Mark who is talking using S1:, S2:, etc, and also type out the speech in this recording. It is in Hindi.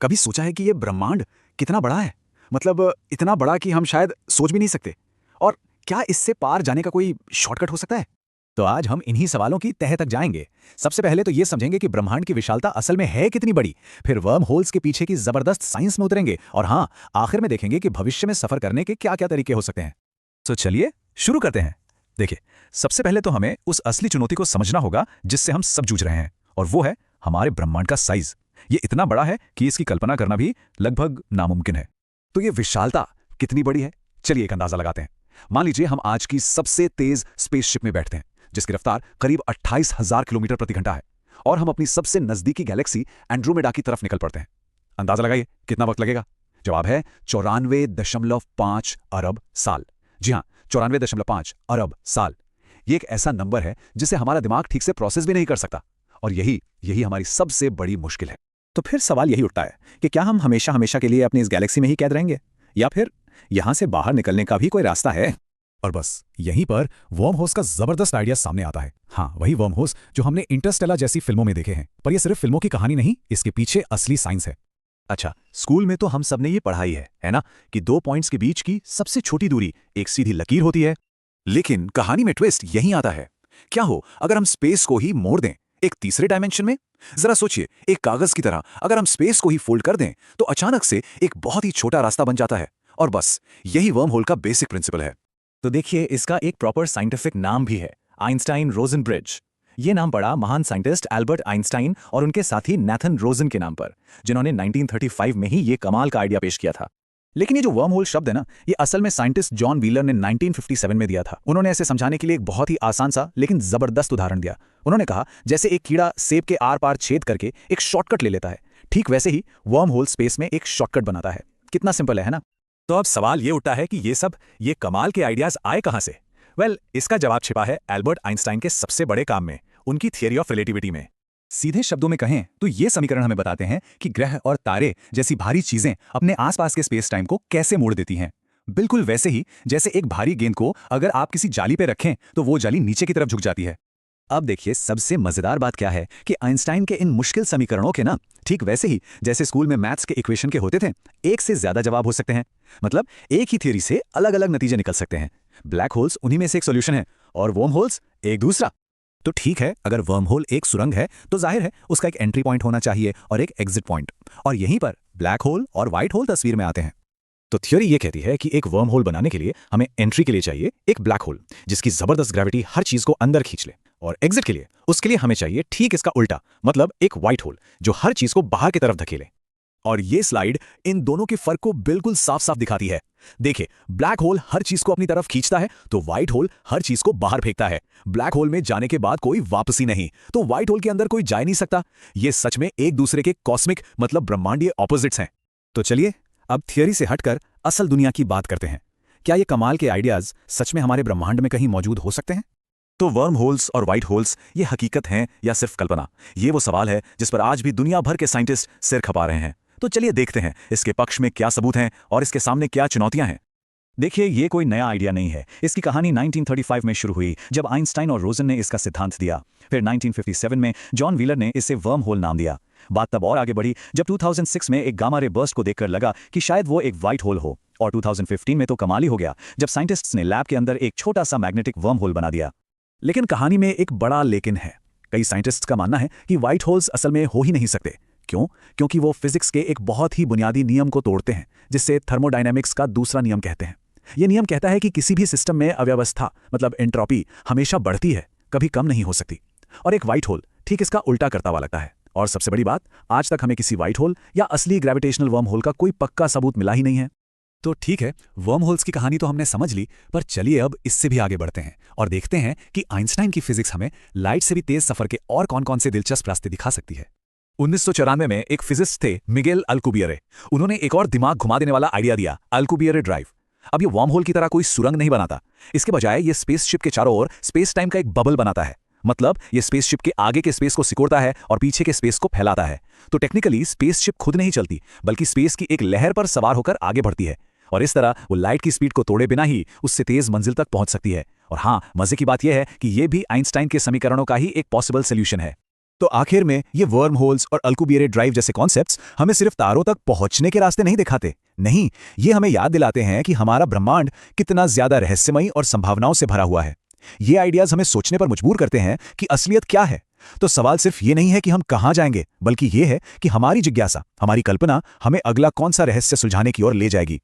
S1: कभी सोचा है कि ये ब्रह्मांड कितना बड़ा है? मतलब इतना बड़ा कि हम शायद सोच भी नहीं सकते। और क्या इससे पार जाने का कोई शॉर्टकट हो सकता है? तो आज हम इन्हीं सवालों की तह तक जाएंगे। सबसे पहले तो ये समझेंगे कि ब्रह्मांड की विशालता असल में है कितनी बड़ी। फिर वर्म होल्स के पीछे की जबरदस्त साइंस में उतरेंगे और हाँ, आखिर में देखेंगे कि भविष्य में सफर करने के क्या क्या तरीके हो सकते हैं। तो चलिए शुरू करते हैं। देखिए, सबसे पहले तो हमें उस असली चुनौती को समझना होगा जिससे हम सब जूझ रहे हैं, और वो है हमारे ब्रह्मांड का साइज। ये इतना बड़ा है कि इसकी कल्पना करना भी लगभग नामुमकिन है। तो ये विशालता कितनी बड़ी है, चलिए एक अंदाजा लगाते हैं। मान लीजिए हम आज की सबसे तेज स्पेसशिप में बैठते हैं, जिसकी रफ्तार करीब 28,000 किलोमीटर प्रति घंटा है, और हम अपनी सबसे नजदीकी गैलेक्सी एंड्रोमेडा की तरफ निकल पड़ते हैं। अंदाजा लगाइए कितना वक्त लगेगा। जवाब है 94.5 अरब साल। जी हाँ, 94.5 अरब साल। ये एक ऐसा नंबर है जिसे हमारा दिमाग ठीक से प्रोसेस भी नहीं कर सकता, और यही यही हमारी सबसे बड़ी मुश्किल है। तो फिर सवाल यही उठता है कि क्या हम हमेशा हमेशा के लिए अपनी इस गैलेक्सी में ही कैद रहेंगे, या फिर यहां से बाहर निकलने का भी कोई रास्ता है? और बस यहीं पर वर्म होल्स का जबरदस्त आइडिया सामने आता है। हाँ, वही वर्म होल्स जो हमने इंटरस्टेलर जैसी फिल्मों में देखे हैं। पर यह सिर्फ फिल्मों की कहानी नहीं, इसके पीछे असली साइंस है। अच्छा, स्कूल में तो हम सबने ये पढ़ाई है ना, कि दो पॉइंट्स के बीच की सबसे छोटी दूरी एक सीधी लकीर होती है। लेकिन कहानी में ट्विस्ट यहीं आता है। क्या हो अगर हम स्पेस को ही मोड़ दें एक तीसरे डायमेंशन में? जरा सोचिए, एक कागज की तरह अगर हम स्पेस को ही फोल्ड कर दें तो अचानक से एक बहुत ही छोटा रास्ता बन जाता है। और बस यही वर्म होल का बेसिक प्रिंसिपल है। तो देखिए, इसका एक प्रॉपर साइंटिफिक नाम भी है, आइंस्टाइन रोजन ब्रिज। ये नाम पड़ा महान साइंटिस्ट एल्बर्ट आइंस्टाइन और उनके साथी नैथन रोजन के नाम पर, जिन्होंने 1935 में ही ये कमाल का आइडिया पेश किया था। लेकिन ये जो वर्म होल शब्द है ना, ये असल में साइंटिस्ट जॉन व्हीलर ने 1957 में दिया था। उन्होंने ऐसे समझाने के लिए एक बहुत ही आसान सा लेकिन जबरदस्त उदाहरण दिया। उन्होंने कहा, जैसे एक कीड़ा सेब के आर पार छेद करके एक शॉर्टकट ले लेता है, ठीक वैसे ही वर्म होल स्पेस में एक शॉर्टकट बनाता है। कितना सिंपल है ना? तो अब सवाल ये उठता है कि ये कमाल के आइडियाज आए कहां से? इसका जवाब छिपा है एल्बर्ट आइंस्टाइन के सबसे बड़े काम में, उनकी थियरी ऑफ रिलेटिविटी में। सीधे शब्दों में कहें तो ये समीकरण हमें बताते हैं कि ग्रह और तारे जैसी भारी चीजें अपने आसपास के स्पेस टाइम को कैसे मोड़ देती हैं। बिल्कुल वैसे ही जैसे एक भारी गेंद को अगर आप किसी जाली पे रखें तो वो जाली नीचे की तरफ झुक जाती है। अब देखिए, सबसे मजेदार बात क्या है कि आइंस्टाइन के इन मुश्किल समीकरणों के ना, ठीक वैसे ही जैसे स्कूल में मैथ्स के इक्वेशन के होते थे, एक से ज्यादा जवाब हो सकते हैं। मतलब एक ही थ्योरी से अलग अलग नतीजे निकल सकते हैं। ब्लैक होल्स उन्हीं में से एक सॉल्यूशन है और वर्म होल्स एक दूसरा। तो ठीक है, अगर वर्म होल एक सुरंग है तो जाहिर है उसका एक एंट्री पॉइंट होना चाहिए और एक एग्जिट पॉइंट, और यहीं पर ब्लैक होल और व्हाइट होल तस्वीर में आते हैं। तो थ्योरी ये कहती है कि एक वर्म होल बनाने के लिए हमें एंट्री के लिए चाहिए एक ब्लैक होल जिसकी जबरदस्त ग्रेविटी हर चीज को अंदर खींच ले, और एग्जिट के लिए उसके लिए हमें चाहिए ठीक इसका उल्टा, मतलब एक व्हाइट होल जो हर चीज को बाहर की तरफ धकेले। और ये स्लाइड इन दोनों के फर्क को बिल्कुल साफ साफ दिखाती है। देखिए, ब्लैक होल हर चीज को अपनी तरफ खींचता है तो व्हाइट होल हर चीज को बाहर फेंकता है। ब्लैक होल में जाने के बाद कोई वापसी नहीं, तो व्हाइट होल के अंदर कोई जा नहीं सकता। ये सच में एक दूसरे के कॉस्मिक मतलब ब्रह्मांडीय ऑपोजिट्स हैं। तो चलिए अब थियरी से हटकर असल दुनिया की बात करते हैं। क्या ये कमाल के आइडियाज सच में हमारे ब्रह्मांड में कहीं मौजूद हो सकते हैं? तो वर्म होल्स और व्हाइट होल्स ये हकीकत हैं या सिर्फ कल्पना? ये वो सवाल है जिस पर आज भी दुनिया भर के साइंटिस्ट सिर खपा रहे हैं। तो चलिए देखते हैं इसके पक्ष में क्या सबूत हैं और इसके सामने क्या चुनौतियां हैं। देखिए, ये कोई नया आइडिया नहीं है। इसकी कहानी 1935 में शुरू हुई जब आइंस्टाइन और रोजन ने इसका सिद्धांत दिया। फिर 1957 में जॉन व्हीलर ने इसे वर्म होल नाम दिया। बात तब और आगे बढ़ी जब 2006 में एक गामा रे बर्स्ट को देखकर लगा कि शायद वो एक व्हाइट होल हो, और 2015 में तो कमाल ही हो गया जब साइंटिस्ट्स ने लैब के अंदर एक छोटा सा मैग्नेटिक वर्म होल बना दिया। लेकिन कहानी में एक बड़ा लेकिन है। कई साइंटिस्ट्स का मानना है कि व्हाइट होल्स असल में हो ही नहीं सकते। क्यों? क्योंकि वो फिजिक्स के एक बहुत ही बुनियादी नियम को तोड़ते हैं, जिससे थर्मोडायनेमिक्स का दूसरा नियम कहते हैं। ये नियम कहता है कि किसी भी सिस्टम में अव्यवस्था मतलब एंट्रोपी हमेशा बढ़ती है, कभी कम नहीं हो सकती। और एक व्हाइट होल ठीक इसका उल्टा करता हुआ लगता है। और सबसे बड़ी बात, आज तक हमें किसी व्हाइट होल या असली ग्रेविटेशनल वर्म होल का कोई पक्का सबूत मिला ही नहीं है। तो ठीक है, वर्म होल्स की कहानी तो हमने समझ ली, पर चलिए अब इससे भी आगे बढ़ते हैं और देखते हैं कि आइंस्टाइन की फिजिक्स हमें लाइट से भी तेज सफर के और कौन कौन से दिलचस्प रास्ते दिखा सकती है। 1994 में एक फिजिस्ट थे मिगेल अल्कुबियरे। उन्होंने एक और दिमाग घुमा देने वाला आइडिया दिया, अल्कुबियरे ड्राइव। अब ये वर्म होल की तरह कोई सुरंग नहीं बनाता, इसके बजाय ये स्पेसशिप के चारों ओर स्पेस टाइम का एक बबल बनाता है। मतलब ये स्पेसशिप के आगे के स्पेस को सिकोड़ता है और पीछे के स्पेस को फैलाता है। तो टेक्निकली स्पेसशिप खुद नहीं चलती, बल्कि स्पेस की एक लहर पर सवार होकर आगे बढ़ती है, और इस तरह वो लाइट की स्पीड को तोड़े बिना ही उससे तेज मंजिल तक पहुंच सकती है। और हाँ, मजे की बात यह है कि यह भी आइंस्टाइन के समीकरणों का ही एक पॉसिबल सोल्यूशन है। तो आखिर में ये वर्म होल्स और अल्कुबिएरे ड्राइव जैसे कॉन्सेप्ट्स हमें सिर्फ तारों तक पहुंचने के रास्ते नहीं दिखाते। नहीं, ये हमें याद दिलाते हैं कि हमारा ब्रह्मांड कितना ज्यादा रहस्यमयी और संभावनाओं से भरा हुआ है। ये आइडियाज हमें सोचने पर मजबूर करते हैं कि असलियत क्या है। तो सवाल सिर्फ ये नहीं है कि हम कहां जाएंगे, बल्कि ये है कि हमारी जिज्ञासा, हमारी कल्पना हमें अगला कौन सा रहस्य सुलझाने की ओर ले जाएगी।